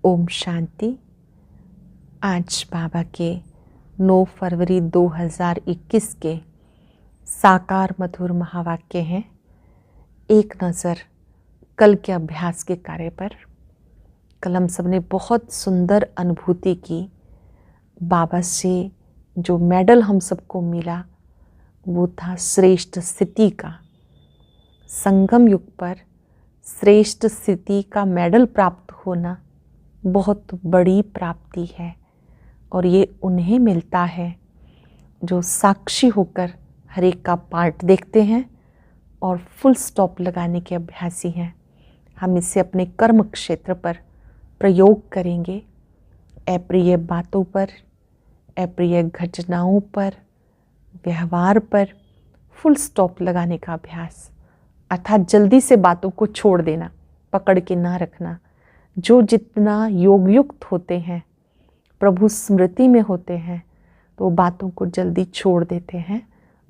ओम शांति। आज बाबा के 9 फरवरी 2021 के साकार मधुर महावाक्य हैं। एक नज़र कल के अभ्यास के कार्य पर। कल हम सब ने बहुत सुंदर अनुभूति की। बाबा से जो मेडल हम सबको मिला वो था श्रेष्ठ स्थिति का। संगम युग पर श्रेष्ठ स्थिति का मेडल प्राप्त होना बहुत बड़ी प्राप्ति है और ये उन्हें मिलता है जो साक्षी होकर हर एक का पार्ट देखते हैं और फुल स्टॉप लगाने के अभ्यासी हैं। हम इसे अपने कर्म क्षेत्र पर प्रयोग करेंगे। अप्रिय बातों पर, अप्रिय घटनाओं पर, व्यवहार पर फुल स्टॉप लगाने का अभ्यास, अर्थात जल्दी से बातों को छोड़ देना, पकड़ के ना रखना। जो जितना योगयुक्त होते हैं, प्रभु स्मृति में होते हैं, तो बातों को जल्दी छोड़ देते हैं,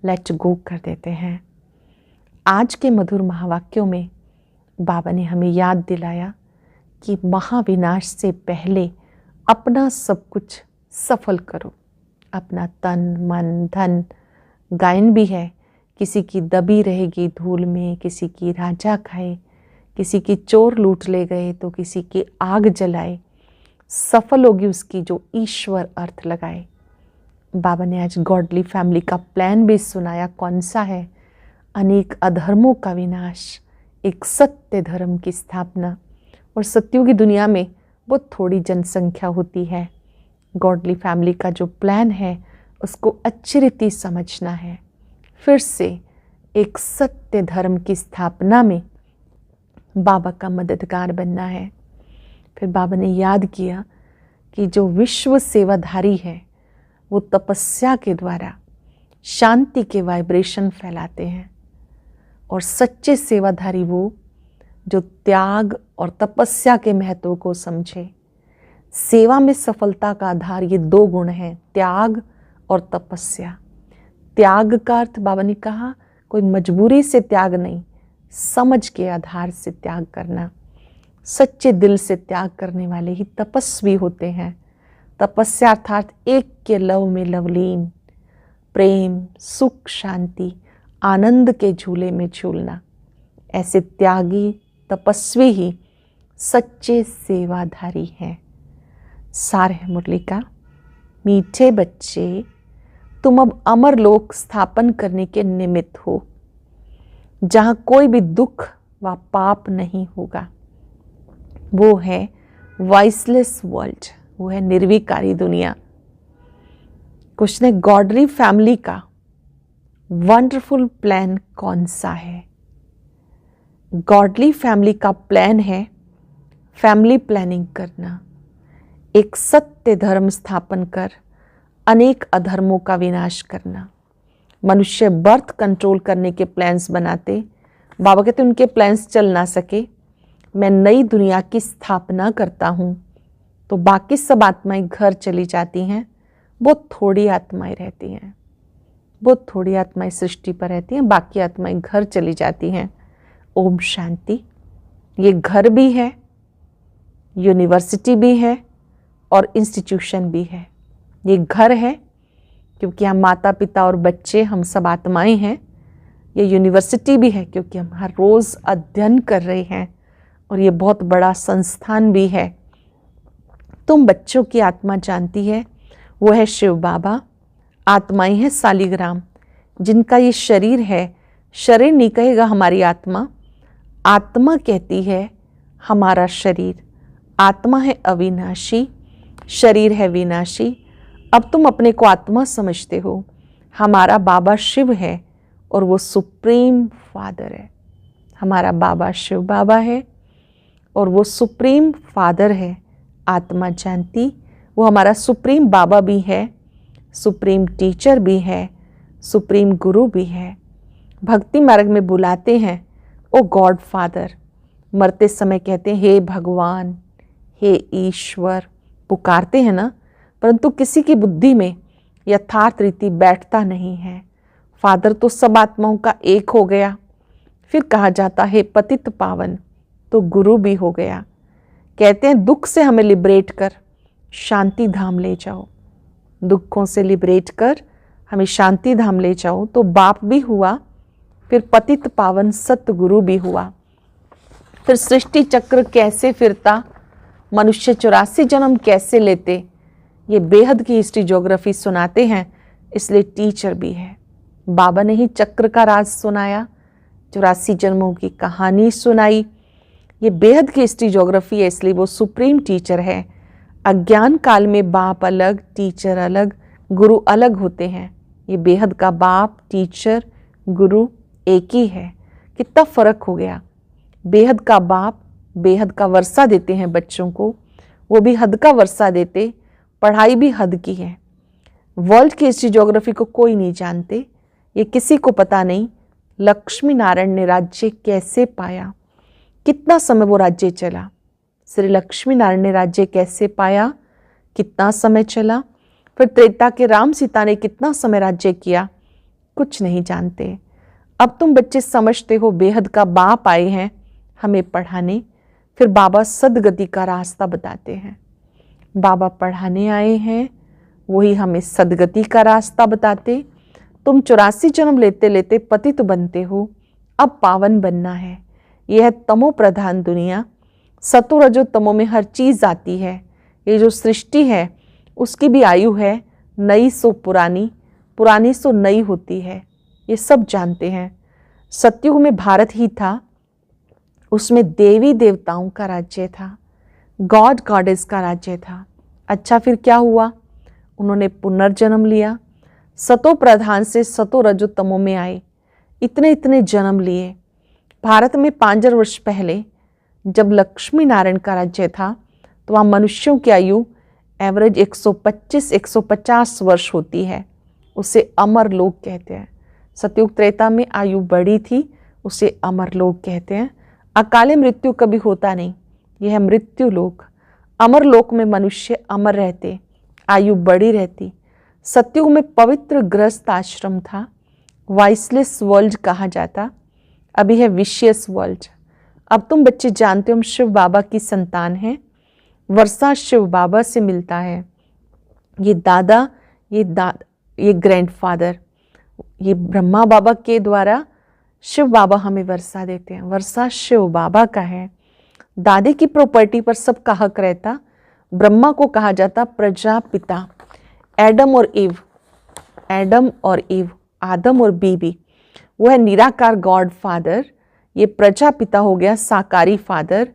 लेट गो कर देते हैं। आज के मधुर महावाक्यों में बाबा ने हमें याद दिलाया कि महाविनाश से पहले अपना सब कुछ सफल करो। अपना तन, मन, धन, गायन भी है, किसी की दबी रहेगी धूल में, किसी की राजा खाए, किसी की चोर लूट ले गए तो किसी की आग जलाए। सफल होगी उसकी जो ईश्वर अर्थ लगाए। बाबा ने आज गॉडली फैमिली का प्लान भी सुनाया। कौन सा है? अनेक अधर्मों का विनाश, एक सत्य धर्म की स्थापना। और सत्यों की दुनिया में बहुत थोड़ी जनसंख्या होती है। गॉडली फैमिली का जो प्लान है उसको अच्छी रीति समझना है। फिर से एक सत्य धर्म की स्थापना में बाबा का मददगार बनना है। फिर बाबा ने याद किया कि जो विश्व सेवाधारी है वो तपस्या के द्वारा शांति के वाइब्रेशन फैलाते हैं और सच्चे सेवाधारी वो जो त्याग और तपस्या के महत्व को समझे। सेवा में सफलता का आधार ये 2 गुण हैं, त्याग और तपस्या। त्याग का अर्थ बाबा ने कहा कोई मजबूरी से त्याग नहीं, समझ के आधार से त्याग करना। सच्चे दिल से त्याग करने वाले ही तपस्वी होते हैं। तपस्या अर्थात एक के लव में लवलीन, प्रेम, सुख, शांति, आनंद के झूले में झूलना। ऐसे त्यागी तपस्वी ही सच्चे सेवाधारी हैं। सार है मुरली का, मीठे बच्चे तुम अब अमर लोक स्थापन करने के निमित्त हो, जहाँ कोई भी दुख व पाप नहीं होगा। वो है वॉइसलेस वर्ल्ड, वो है निर्विकारी दुनिया। कुछ ने गॉडली फैमिली का वंडरफुल प्लान कौन सा है? गॉडली फैमिली का प्लान है फैमिली प्लानिंग करना, एक सत्य धर्म स्थापन कर अनेक अधर्मों का विनाश करना। मनुष्य बर्थ कंट्रोल करने के प्लान्स बनाते, बाबा कहते उनके प्लान्स चल ना सके, मैं नई दुनिया की स्थापना करता हूँ। तो बाकी सब आत्माएं घर चली जाती हैं, बहुत थोड़ी आत्माएं रहती हैं, बहुत थोड़ी आत्माएं सृष्टि पर रहती हैं, बाकी आत्माएं घर चली जाती हैं। ओम शांति। ये घर भी है, यूनिवर्सिटी भी है और इंस्टीट्यूशन भी है। ये घर है क्योंकि हम माता पिता और बच्चे हम सब आत्माएं हैं। ये यूनिवर्सिटी भी है क्योंकि हम हर रोज़ अध्ययन कर रहे हैं और ये बहुत बड़ा संस्थान भी है। तुम बच्चों की आत्मा जानती है, वो है शिव बाबा। आत्माएं हैं सालिग्राम, जिनका ये शरीर है। शरीर नहीं कहेगा हमारी आत्मा, आत्मा कहती है हमारा शरीर। आत्मा है अविनाशी, शरीर है विनाशी। अब तुम अपने को आत्मा समझते हो। हमारा बाबा शिव है और वो सुप्रीम फादर है। हमारा बाबा शिव बाबा है और वो सुप्रीम फादर है। आत्मा जानती, वो हमारा सुप्रीम बाबा भी है, सुप्रीम टीचर भी है, सुप्रीम गुरु भी है। भक्ति मार्ग में बुलाते हैं ओ गॉड फादर। मरते समय कहते हैं हे भगवान, हे ईश्वर, पुकारते हैं ना, परंतु किसी की बुद्धि में यथार्थ रीति बैठता नहीं है। फादर तो सब आत्माओं का एक हो गया। फिर कहा जाता है पतित पावन, तो गुरु भी हो गया। कहते हैं दुख से हमें लिबरेट कर शांति धाम ले जाओ, दुखों से लिबरेट कर हमें शांति धाम ले जाओ। तो बाप भी हुआ, फिर पतित पावन सतगुरु भी हुआ। फिर सृष्टि चक्र कैसे फिरता, मनुष्य 84 जन्म कैसे लेते, ये बेहद की हिस्ट्री ज्योग्राफी सुनाते हैं, इसलिए टीचर भी है। बाबा ने ही चक्र का राज सुनाया, 84 जन्मों की कहानी सुनाई। ये बेहद की हिस्ट्री ज्योग्राफी है, इसलिए वो सुप्रीम टीचर है। अज्ञान काल में बाप अलग, टीचर अलग, गुरु अलग होते हैं। ये बेहद का बाप, टीचर, गुरु एक ही है। कितना फर्क हो गया। बेहद का बाप बेहद का वर्षा देते हैं बच्चों को, वो भी हद का वर्षा देते, पढ़ाई भी हद की है। वर्ल्ड की हिस्ट्री ज्योग्राफी को कोई नहीं जानते, ये किसी को पता नहीं। लक्ष्मी नारायण ने राज्य कैसे पाया, कितना समय वो राज्य चला। श्री लक्ष्मी नारायण ने राज्य कैसे पाया, कितना समय चला। फिर त्रेता के राम सीता ने कितना समय राज्य किया, कुछ नहीं जानते। अब तुम बच्चे समझते हो बेहद का बाप आए हैं हमें पढ़ाने। फिर बाबा सदगति का रास्ता बताते हैं। बाबा पढ़ाने आए हैं, वही हमें सदगति का रास्ता बताते। तुम 84 जन्म लेते लेते पतित बनते हो, अब पावन बनना है। यह है तमो प्रधान दुनिया। सतो रजो तमो में हर चीज आती है। ये जो सृष्टि है उसकी भी आयु है, नई सो पुरानी, पुरानी सो नई होती है। ये सब जानते हैं। सतयुग में भारत ही था, उसमें देवी देवताओं का राज्य था, गॉड गॉडेस का राज्य था। अच्छा फिर क्या हुआ, उन्होंने पुनर्जन्म लिया, सतो प्रधान से सतो रजो तमो में आए, इतने इतने जन्म लिए। भारत में 5000 वर्ष पहले जब लक्ष्मी नारायण का राज्य था तो वहाँ मनुष्यों की आयु एवरेज 125-150 वर्ष होती है, उसे अमर लोक कहते हैं। सतयुग त्रेता में आयु बढ़ी थी, उसे अमर लोक कहते हैं। अकाले मृत्यु कभी होता नहीं, यह है मृत्यु लोक। अमर लोक में मनुष्य अमर रहते, आयु बढ़ी रहती। सतयुग में पवित्र गृहस्थ आश्रम था, वाइसलेस वर्ल्ड कहा जाता, अभी है विशियस वर्ल्ड। अब तुम बच्चे जानते हो हम शिव बाबा की संतान हैं, वर्षा शिव बाबा से मिलता है। ये दादा, ये ग्रैंडफादर, ये ब्रह्मा बाबा के द्वारा शिव बाबा हमें वर्षा देते हैं। वर्षा शिव बाबा का है। दादे की प्रॉपर्टी पर सबका हक रहता। ब्रह्मा को कहा जाता प्रजापिता, एडम और ईव, एडम और ईव, आदम और बीबी, वो है निराकार गॉड फादर। ये प्रजापिता हो गया साकारी फादर।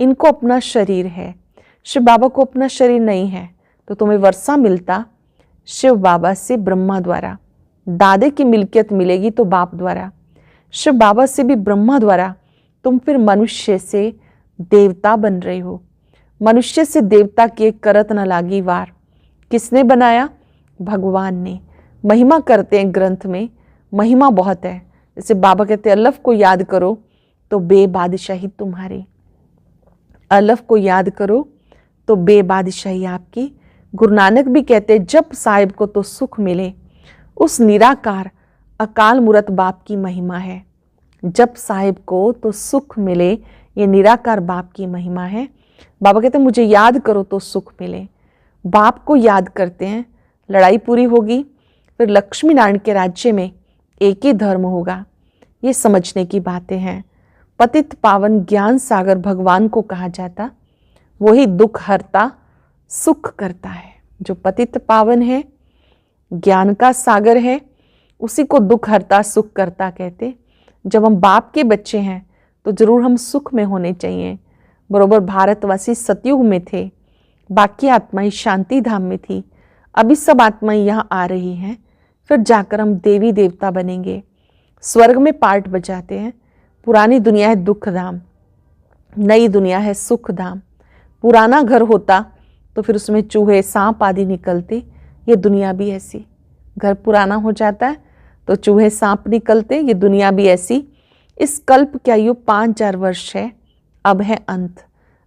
इनको अपना शरीर है, शिव बाबा को अपना शरीर नहीं है, तो तुम्हें वर्षा मिलता शिव बाबा से ब्रह्मा द्वारा। दादे की मिल्कियत मिलेगी तो बाप द्वारा, शिव बाबा से भी ब्रह्मा द्वारा। तुम फिर मनुष्य से देवता बन रहे हो। मनुष्य से देवता की एक करत न लागी वार। किसने बनाया? भगवान ने। महिमा करते हैं ग्रंथ में, महिमा बहुत है। जैसे बाबा कहते हैं अल्लाफ को याद करो तो बेबादशाही तुम्हारी, अल्लाफ को याद करो तो बेबादशाही आपकी। गुरु नानक भी कहते हैं जब साहिब को तो सुख मिले, उस निराकार अकाल मूरत बाप की महिमा है। जब साहिब को तो सुख मिले, ये निराकार बाप की महिमा है। बाबा कहते हैं मुझे याद करो तो सुख मिले। बाप को याद करते हैं, लड़ाई पूरी होगी, फिर लक्ष्मी नारायण के राज्य में एक ही धर्म होगा। ये समझने की बातें हैं। पतित पावन ज्ञान सागर भगवान को कहा जाता, वही दुख हरता सुख करता है। जो पतित पावन है, ज्ञान का सागर है, उसी को दुख हरता सुख करता कहते। जब हम बाप के बच्चे हैं तो जरूर हम सुख में होने चाहिए। बरोबर भारतवासी सतयुग में थे, बाकी आत्माएं शांति धाम में थी। अभी सब आत्माएं यहाँ आ रही हैं, फिर जाकर हम देवी देवता बनेंगे। स्वर्ग में पार्ट बजाते हैं। पुरानी दुनिया है दुख धाम, नई दुनिया है सुख धाम। पुराना घर होता तो फिर उसमें चूहे सांप आदि निकलते, ये दुनिया भी ऐसी। घर पुराना हो जाता है तो चूहे सांप निकलते, ये दुनिया भी ऐसी। इस कल्प की आयु 5000 वर्ष है, अब है अंत।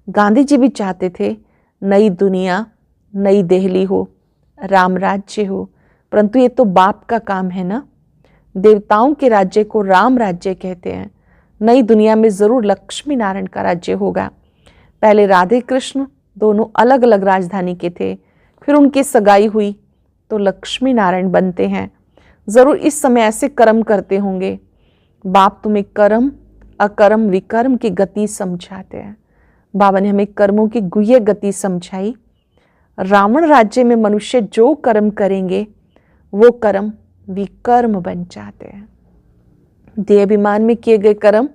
गांधी जी भी चाहते थे नई दुनिया, नई दिल्ली हो, राम राज्य हो, परंतु ये तो बाप का काम है ना। देवताओं के राज्य को राम राज्य कहते हैं। नई दुनिया में जरूर लक्ष्मी नारायण का राज्य होगा। पहले राधे कृष्ण दोनों अलग अलग राजधानी के थे, फिर उनकी सगाई हुई तो लक्ष्मी नारायण बनते हैं। ज़रूर इस समय ऐसे कर्म करते होंगे। बाप तुम्हें कर्म अकर्म विकर्म की गति समझाते हैं। बाबा ने हमें कर्मों की गुह्य गति समझाई। रावण राज्य में मनुष्य जो कर्म करेंगे वो कर्म विकर्म बन जाते हैं। देहाभिमान में किए गए कर्म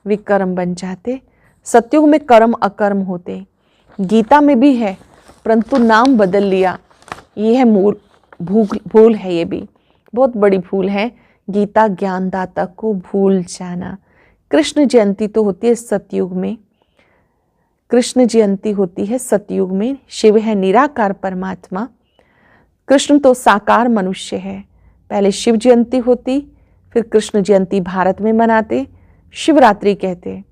विकर्म बन जाते। सतयुग में कर्म अकर्म होते। गीता में भी है, परंतु नाम बदल लिया। ये है मूल भूल है, ये भी बहुत बड़ी भूल है। गीता ज्ञानदाता को भूल जाना। कृष्ण जयंती तो होती है सतयुग में, कृष्ण जयंती होती है सतयुग में। शिव है निराकार परमात्मा, कृष्ण तो साकार मनुष्य है। पहले शिव जयंती होती, फिर कृष्ण जयंती भारत में मनाते, शिवरात्रि कहते।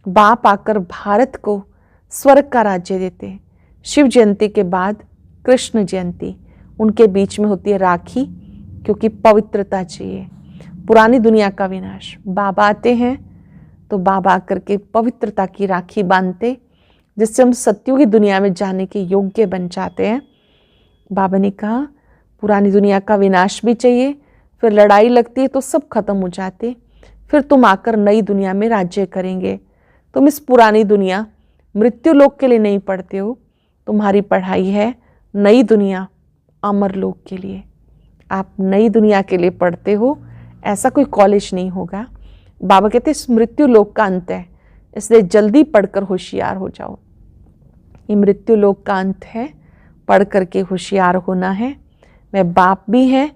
बाप आकर भारत को स्वर्ग का राज्य देते। शिव जयंती के बाद कृष्ण जयंती, उनके बीच में होती है राखी, क्योंकि पवित्रता चाहिए। पुरानी दुनिया का विनाश। बाबा आते हैं तो बाबा आकर के पवित्रता की राखी बांधते, जिससे हम सत्युगी दुनिया में जाने के योग्य बन जाते हैं। बाबा ने कहा पुरानी दुनिया का विनाश भी चाहिए, फिर लड़ाई लगती है तो सब खत्म हो जाते, फिर तुम आकर नई दुनिया में राज्य करेंगे। तुम इस पुरानी दुनिया मृत्यु लोक के लिए नहीं पढ़ते हो, तुम्हारी पढ़ाई है नई दुनिया अमर लोक के लिए। आप नई दुनिया के लिए पढ़ते हो, ऐसा कोई कॉलेज नहीं होगा। बाबा कहते इस मृत्यु लोक का अंत है, इसलिए जल्दी पढ़कर होशियार हो जाओ। ये मृत्यु लोक का अंत है, पढ़ करके होशियार होना है। वह बाप भी है,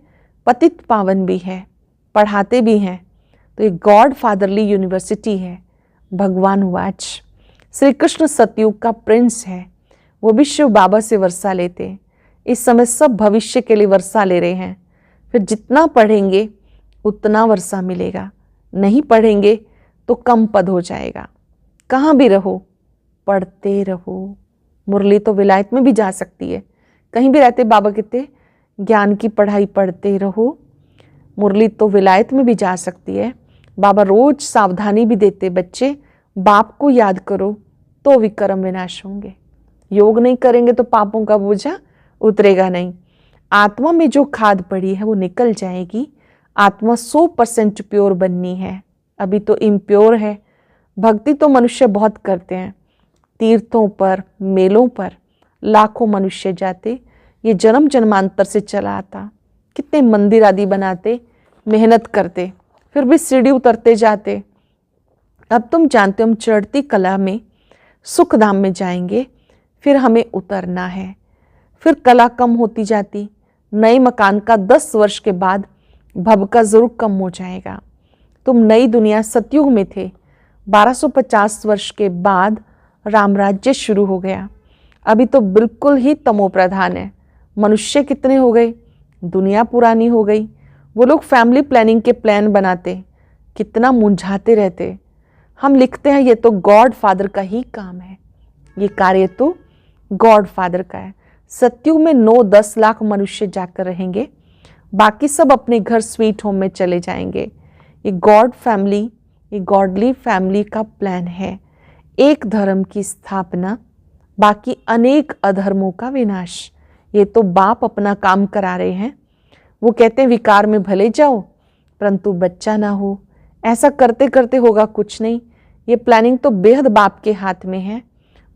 पतित पावन भी है, पढ़ाते भी हैं। तो ये गॉड फादरली यूनिवर्सिटी है। भगवान वाच श्री कृष्ण सतयुग का प्रिंस है, वो भी शिव बाबा से वर्षा लेते। इस समय सब भविष्य के लिए वर्षा ले रहे हैं। फिर जितना पढ़ेंगे उतना वर्षा मिलेगा, नहीं पढ़ेंगे तो कम पद हो जाएगा। कहाँ भी रहो पढ़ते रहो। मुरली तो विलायत में भी जा सकती है, कहीं भी रहते बाबा कहते ज्ञान की पढ़ाई पढ़ते रहो। मुरली तो विलायत में भी जा सकती है। बाबा रोज सावधानी भी देते, बच्चे बाप को याद करो तो विकर्म विनाश होंगे। योग नहीं करेंगे तो पापों का बोझा उतरेगा नहीं। आत्मा में जो खाद पड़ी है वो निकल जाएगी। आत्मा 100% प्योर बननी है, अभी तो इम्प्योर है। भक्ति तो मनुष्य बहुत करते हैं, तीर्थों पर मेलों पर लाखों मनुष्य जाते। ये जन्म जन्मांतर से चला आता। कितने मंदिर आदि बनाते, मेहनत करते, फिर भी सीढ़ी उतरते जाते। अब तुम जानते हो हम चढ़ती कला में सुख धाम में जाएंगे, फिर हमें उतरना है। फिर कला कम होती जाती। नए मकान का 10 वर्ष के बाद भव का जरूर कम हो जाएगा। तुम नई दुनिया सतयुग में थे, 1250 वर्ष के बाद राम राज्य शुरू हो गया। अभी तो बिल्कुल ही तमो प्रधान है। मनुष्य कितने हो गए, दुनिया पुरानी हो गई। वो लोग फैमिली प्लानिंग के प्लान बनाते, कितना मुंझाते रहते। हम लिखते हैं ये तो गॉड फादर का ही काम है, ये कार्य तो गॉड फादर का है। सतयुग में 9-10 लाख मनुष्य जाकर रहेंगे, बाकी सब अपने घर स्वीट होम में चले जाएंगे। ये गॉड फैमिली, ये गॉडली फैमिली का प्लान है। एक धर्म की स्थापना, बाकी अनेक अधर्मों का विनाश। ये तो बाप अपना काम करा रहे हैं। वो कहते हैं विकार में भले जाओ परंतु बच्चा ना हो। ऐसा करते करते होगा कुछ नहीं। ये प्लानिंग तो बेहद बाप के हाथ में है।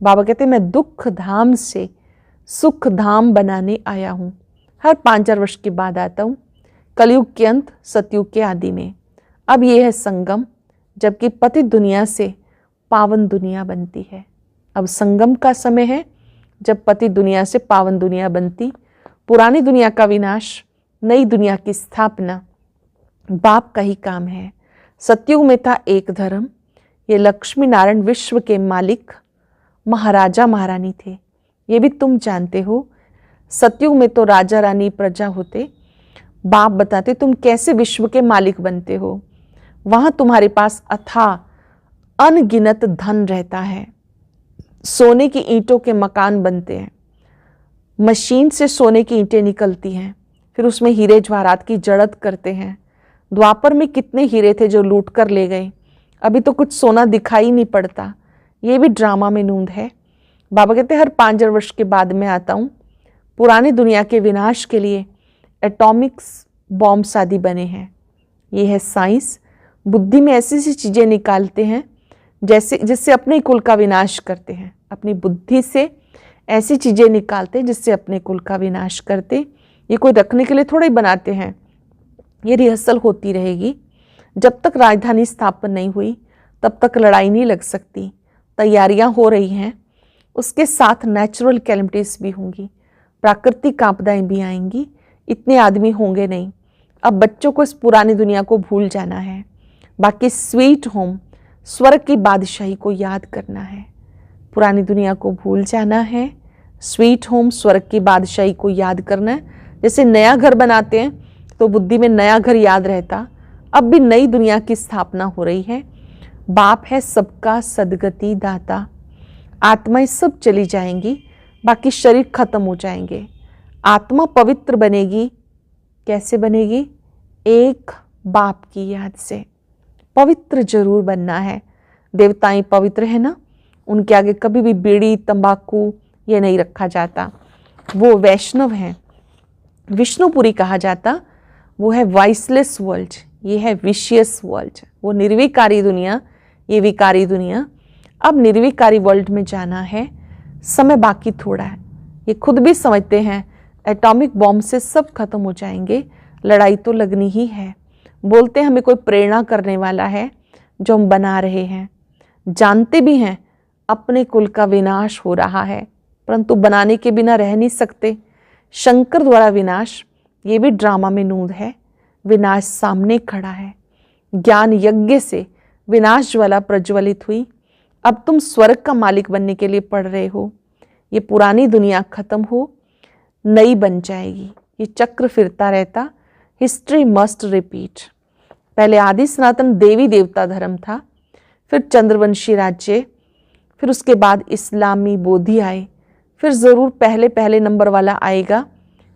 बाबा कहते हैं मैं दुख धाम से सुख धाम बनाने आया हूँ। हर 5,000 वर्ष के बाद आता हूँ, कलयुग के अंत सतयुग के आदि में। अब ये है संगम, जबकि पतित दुनिया से पावन दुनिया बनती है। अब संगम का समय है जब पतित दुनिया से पावन दुनिया बनती। पुरानी दुनिया का विनाश, नई दुनिया की स्थापना बाप का ही काम है। सतयुग में था एक धर्म। ये लक्ष्मी नारायण विश्व के मालिक महाराजा महारानी थे, ये भी तुम जानते हो। सतयुग में तो राजा रानी प्रजा होते। बाप बताते तुम कैसे विश्व के मालिक बनते हो। वहां तुम्हारे पास अथाह अनगिनत धन रहता है। सोने की ईंटों के मकान बनते हैं, मशीन से सोने की ईंटें निकलती हैं, फिर उसमें हीरे जवाहरात की जड़त करते हैं। द्वापर में कितने हीरे थे जो लूट कर ले गए। अभी तो कुछ सोना दिखाई नहीं पड़ता। ये भी ड्रामा में नूंद है। बाबा कहते हैं हर 5000 वर्ष के बाद मैं आता हूँ। पुरानी दुनिया के विनाश के लिए एटॉमिक्स बॉम्ब्स आदि बने हैं। ये है साइंस। बुद्धि में ऐसी ऐसी चीज़ें निकालते हैं जैसे जिससे अपने कुल का विनाश करते हैं। अपनी बुद्धि से ऐसी चीज़ें निकालते हैं जिससे अपने कुल का विनाश करते। ये कोई रखने के लिए थोड़ा ही बनाते हैं, ये रिहर्सल होती रहेगी। जब तक राजधानी स्थापन नहीं हुई तब तक लड़ाई नहीं लग सकती। तैयारियां हो रही हैं, उसके साथ नेचुरल कैलेमिटीज भी होंगी, प्राकृतिक आपदाएं भी आएंगी। इतने आदमी होंगे नहीं। अब बच्चों को इस पुरानी दुनिया को भूल जाना है, बाकी स्वीट होम स्वर्ग की बादशाही को याद करना है। पुरानी दुनिया को भूल जाना है, स्वीट होम स्वर्ग की बादशाही को याद करना है। जैसे नया घर बनाते हैं तो बुद्धि में नया घर याद रहता, अब भी नई दुनिया की स्थापना हो रही है। बाप है सबका सदगति दाता। आत्माएं सब चली जाएंगी, बाकी शरीर खत्म हो जाएंगे। आत्मा पवित्र बनेगी। कैसे बनेगी? एक बाप की याद से। पवित्र जरूर बनना है। देवताएं पवित्र है ना, उनके आगे कभी भी बीड़ी तंबाकू ये नहीं रखा जाता। वो वैष्णव हैं। विष्णुपुरी कहा जाता, वो है वाइसलेस वर्ल्ड, ये है विशियस वर्ल्ड। वो निर्विकारी दुनिया, ये विकारी दुनिया। अब निर्विकारी वर्ल्ड में जाना है, समय बाकी थोड़ा है। ये खुद भी समझते हैं एटॉमिक बॉम्ब से सब खत्म हो जाएंगे, लड़ाई तो लगनी ही है। बोलते हैं हमें कोई प्रेरणा करने वाला है जो हम बना रहे हैं। जानते भी हैं अपने कुल का विनाश हो रहा है, परंतु बनाने के बिना रह नहीं सकते। शंकर द्वारा विनाश, ये भी ड्रामा में नूंद है। विनाश सामने खड़ा है। ज्ञान यज्ञ से विनाश ज्वाला प्रज्वलित हुई। अब तुम स्वर्ग का मालिक बनने के लिए पढ़ रहे हो। ये पुरानी दुनिया खत्म हो, नई बन जाएगी। ये चक्र फिरता रहता। History must repeat. पहले आदि सनातन देवी देवता धर्म था, फिर चंद्रवंशी राज्य, फिर उसके बाद इस्लामी बोधि आए, फिर जरूर पहले पहले नंबर वाला आएगा।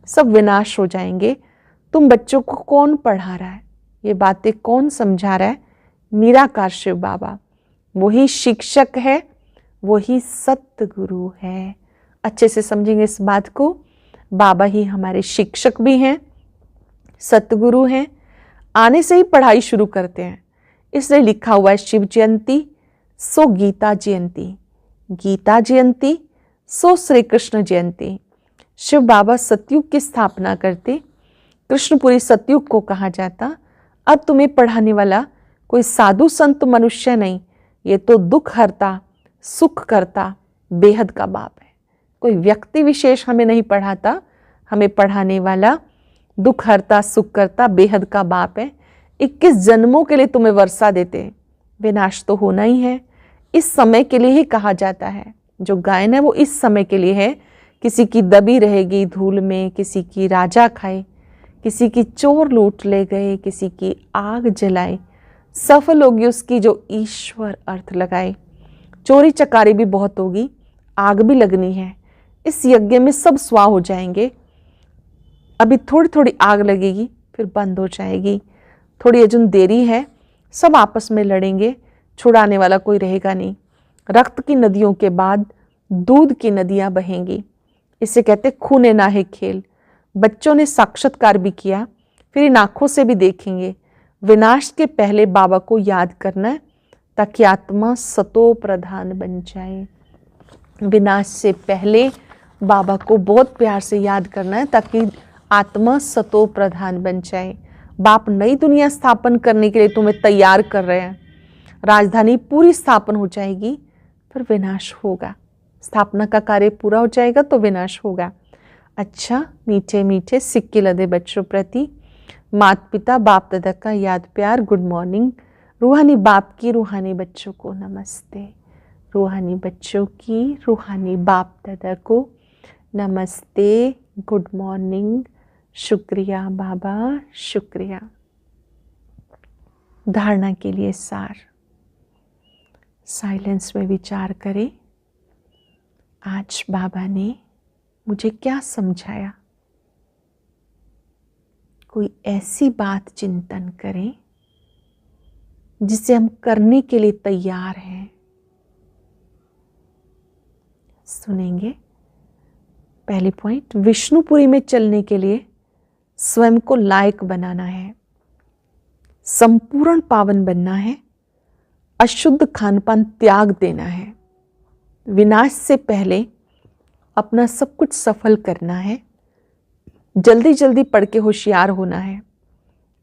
सब विनाश हो जाएंगे। तुम बच्चों को कौन पढ़ा रहा है? ये बातें कौन समझा रहा है? निराकार शिव बाबा। वही शिक्षक है, वही सत्य गुरु है। अच्छे से समझेंगे इस बात को। बाबा ही हमारे शिक्षक भी हैं, सतगुरु हैं। आने से ही पढ़ाई शुरू करते हैं, इसलिए लिखा हुआ है शिव जयंती सो गीता जयंती, गीता जयंती सो श्री कृष्ण जयंती। शिव बाबा सतयुग की स्थापना करते। कृष्णपुरी सतयुग को कहा जाता। अब तुम्हें पढ़ाने वाला कोई साधु संत मनुष्य नहीं, ये तो दुख हरता सुख करता बेहद का बाप है। कोई व्यक्ति विशेष हमें नहीं पढ़ाता, हमें पढ़ाने वाला दुख हरता सुख करता बेहद का बाप है। 21 जन्मों के लिए तुम्हें वर्षा देते। विनाश तो होना ही है, इस समय के लिए ही कहा जाता है। जो गायन है वो इस समय के लिए है। किसी की दबी रहेगी धूल में, किसी की राजा खाए, किसी की चोर लूट ले गए, किसी की आग जलाए, सफल होगी उसकी जो ईश्वर अर्थ लगाए। चोरी चकारी भी बहुत होगी, आग भी लगनी है। इस यज्ञ में सब स्वाह हो जाएंगे। अभी थोड़ी थोड़ी आग लगेगी, फिर बंद हो जाएगी। थोड़ी अजून देरी है, सब आपस में लड़ेंगे, छुड़ाने वाला कोई रहेगा नहीं। रक्त की नदियों के बाद दूध की नदियां बहेंगी। इसे कहते खूने नाहे खेल। बच्चों ने साक्षात्कार भी किया, फिर इन आंखों से भी देखेंगे। विनाश के पहले बाबा को याद करना है ताकि आत्मा सतो प्रधान बन जाए। विनाश से पहले बाबा को बहुत प्यार से याद करना है ताकि आत्मा सतो प्रधान बन जाए। बाप नई दुनिया स्थापन करने के लिए तुम्हें तैयार कर रहे हैं। राजधानी पूरी स्थापन हो जाएगी, फिर विनाश होगा। स्थापना का कार्य पूरा हो जाएगा तो विनाश होगा। अच्छा, मीठे मीठे सिक्के लदे बच्चों प्रति माता पिता बाप दादा का याद प्यार, गुड मॉर्निंग। रूहानी बाप की रूहानी बच्चों को नमस्ते। रूहानी बच्चों की रूहानी बाप दादा को नमस्ते, गुड मॉर्निंग, शुक्रिया बाबा, शुक्रिया। धारणा के लिए सार। साइलेंस में विचार करें, आज बाबा ने मुझे क्या समझाया। कोई ऐसी बात चिंतन करें जिसे हम करने के लिए तैयार हैं। सुनेंगे। पहली पॉइंट, विष्णुपुरी में चलने के लिए स्वयं को लायक बनाना है, संपूर्ण पावन बनना है, अशुद्ध खानपान त्याग देना है, विनाश से पहले अपना सब कुछ सफल करना है, जल्दी जल्दी पढ़ के होशियार होना है,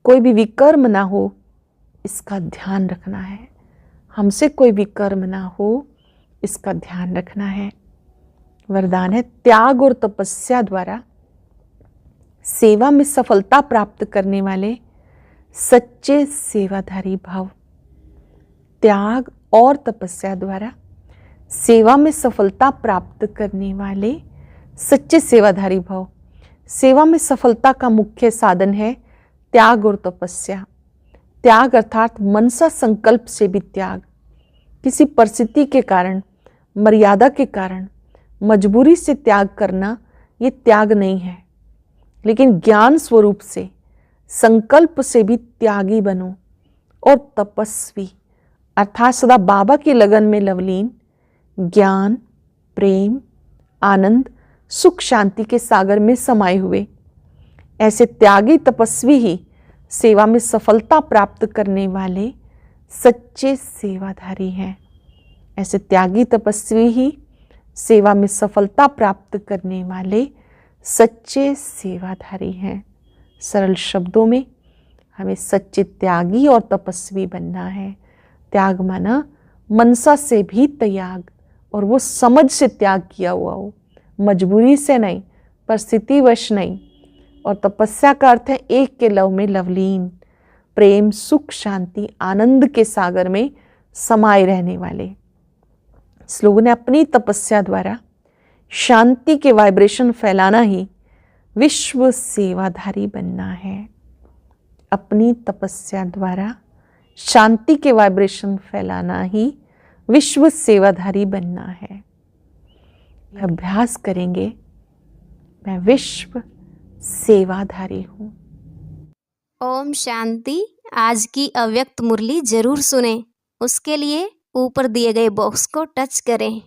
कोई भी विकर्म ना हो इसका ध्यान रखना है, हमसे कोई विकर्म ना हो इसका ध्यान रखना है। वरदान है, त्याग और तपस्या द्वारा सेवा में सफलता प्राप्त करने वाले सच्चे सेवाधारी भव। त्याग और तपस्या द्वारा सेवा में सफलता प्राप्त करने वाले सच्चे सेवाधारी भव। सेवा में सफलता का मुख्य साधन है त्याग और तपस्या। त्याग अर्थात मनसा संकल्प से भी त्याग, किसी परिस्थिति के कारण, मर्यादा के कारण, मजबूरी से त्याग करना ये त्याग नहीं है, लेकिन ज्ञान स्वरूप से संकल्प से भी त्यागी बनो और तपस्वी अर्थात सदा बाबा की लगन में लवलीन, ज्ञान, प्रेम, आनंद, सुख शांति के सागर में समाये हुए ऐसे त्यागी तपस्वी ही सेवा में सफलता प्राप्त करने वाले सच्चे सेवाधारी हैं। ऐसे त्यागी तपस्वी ही सेवा में सफलता प्राप्त करने वाले सच्चे सेवाधारी हैं। सरल शब्दों में हमें सच्चे त्यागी और तपस्वी बनना है। त्याग माना मनसा से भी त्याग, और वो समझ से त्याग किया हुआ हो, मजबूरी से नहीं, परिस्थितिवश नहीं। और तपस्या का अर्थ है एक के लव में लवलीन, प्रेम, सुख, शांति, आनंद के सागर में समाये रहने वाले। इस लोगों ने अपनी तपस्या द्वारा शांति के वाइब्रेशन फैलाना ही विश्व सेवाधारी बनना है। अपनी तपस्या द्वारा शांति के वाइब्रेशन फैलाना ही विश्व सेवाधारी बनना है। अभ्यास करेंगे, मैं विश्व सेवाधारी हूँ। ओम शांति। आज की अव्यक्त मुरली जरूर सुने। उसके लिए ऊपर दिए गए बॉक्स को टच करें।